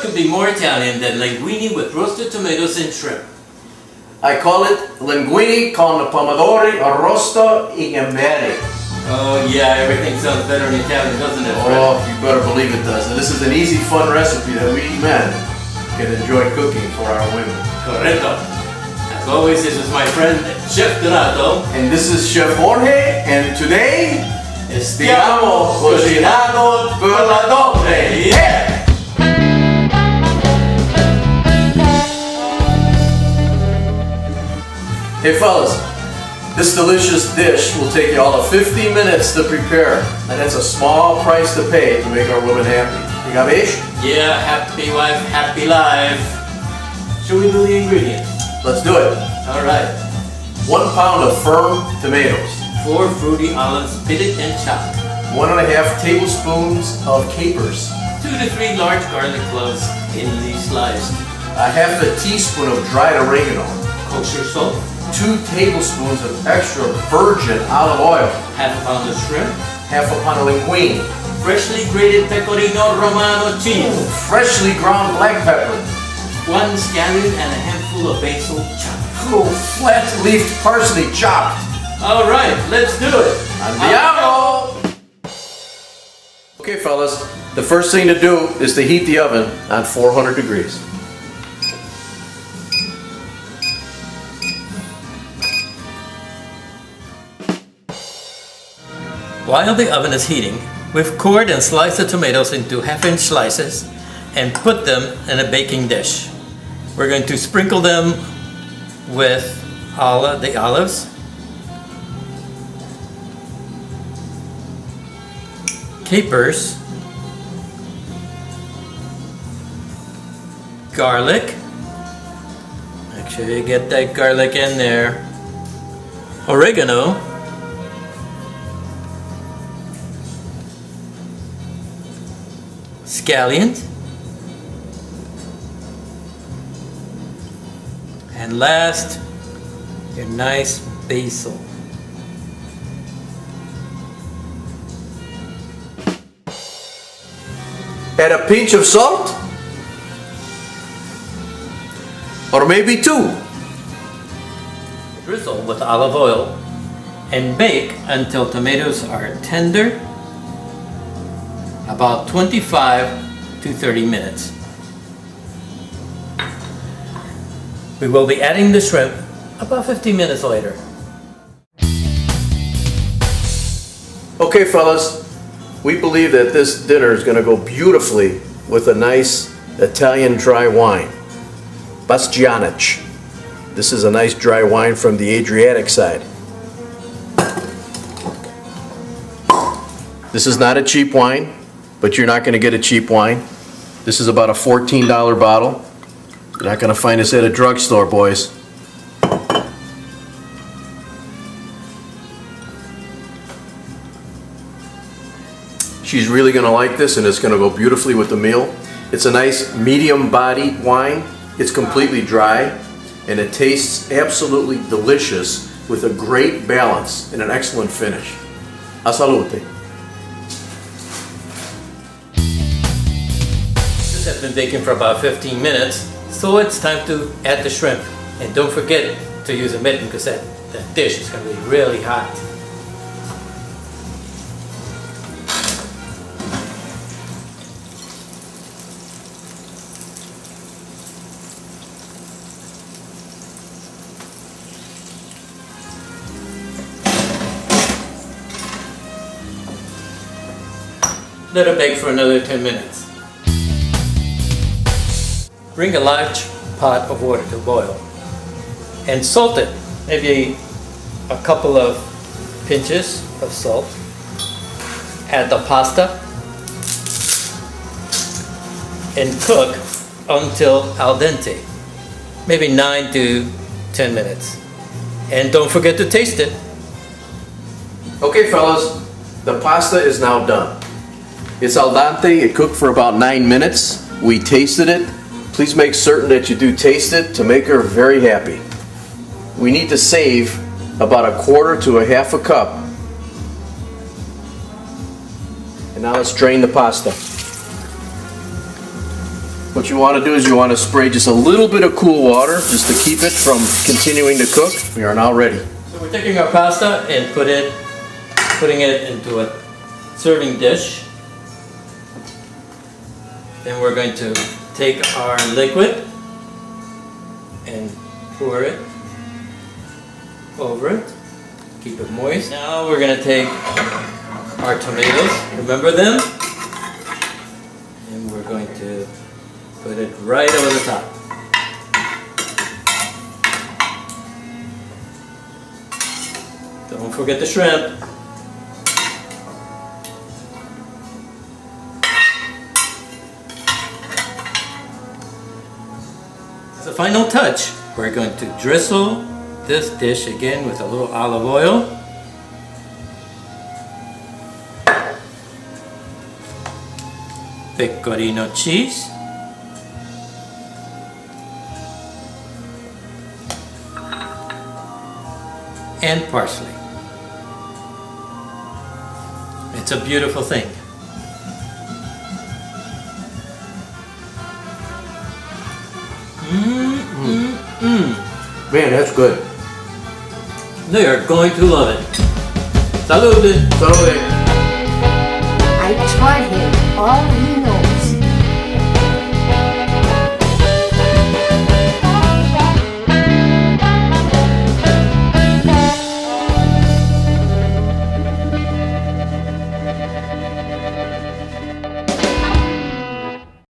What could be more Italian than linguine with roasted tomatoes and shrimp? I call it linguine con pomodori arrosto e gamberi. Oh yeah, everything sounds better in Italian, doesn't it, Fred? Oh, you better believe it does. And this is an easy, fun recipe that we men can enjoy cooking for our women. Corretto. As always, this is my friend Chef Donato. And this is Chef Jorge, and today stiamo cocinando per la dote. Yeah! Hey fellas, this delicious dish will take you all of 50 minutes to prepare, and that's a small price to pay to make our women happy. You got me? Yeah, happy wife, happy life. Should we do the ingredients? Let's do it. Alright. 1 pound of firm tomatoes. 4 fruity olives, pitted and chopped. 1½ tablespoons of capers. 2 to 3 large garlic cloves, thinly sliced. 1/2 teaspoon of dried oregano. Kosher salt. 2 tablespoons of extra virgin olive oil. 1/2 pound of shrimp. 1/2 pound of linguine. Freshly grated pecorino romano cheese. Freshly ground black pepper. 1 scallion and a handful of basil chopped. Flat-leafed parsley chopped. Alright, let's do it. Andiamo! Okay fellas, the first thing to do is to heat the oven on 400 degrees. While the oven is heating, we've cored and sliced the tomatoes into 1/2-inch slices and put them in a baking dish. We're going to sprinkle them with the olives, capers, garlic, make sure you get that garlic in there, oregano, scallions, and last, your nice basil. Add a pinch of salt, or maybe 2. Drizzle with olive oil and bake until tomatoes are tender, about 25 to 30 minutes. We will be adding the shrimp about 15 minutes later. Okay fellas, we believe that this dinner is going to go beautifully with a nice Italian dry wine. Bastianich. This is a nice dry wine from the Adriatic side. This is not a cheap wine, but you're not going to get a cheap wine. This is about a $14 bottle. You're not going to find this at a drugstore, boys. She's really going to like this, and it's going to go beautifully with the meal. It's a nice medium-bodied wine. It's completely dry, and it tastes absolutely delicious with a great balance and an excellent finish. A salute. This has been baking for about 15 minutes, so it's time to add the shrimp. And don't forget to use a mitten because that dish is going to be really hot. Let it bake for another 10 minutes. Bring a large pot of water to boil and salt it, maybe a couple of pinches of salt. Add the pasta and cook until al dente, maybe 9 to 10 minutes. And don't forget to taste it. Okay fellas, the pasta is now done. It's al dente. It cooked for about 9 minutes. We tasted it. Please make certain that you do taste it to make her very happy. We need to save about 1/4 to 1/2 cup. And now let's drain the pasta. What you want to do is you want to spray just a little bit of cool water just to keep it from continuing to cook. We are now ready. So we're taking our pasta and putting it into a serving dish. Then we're going to take our liquid and pour it over it. Keep it moist. Now we're going to take our tomatoes, remember them? And we're going to put it right over the top. Don't forget the shrimp. As a final touch, we're going to drizzle this dish again with a little olive oil. Pecorino cheese. And parsley. It's a beautiful thing. Man, that's good. They are going to love it. Salute! Salute. I taught him all he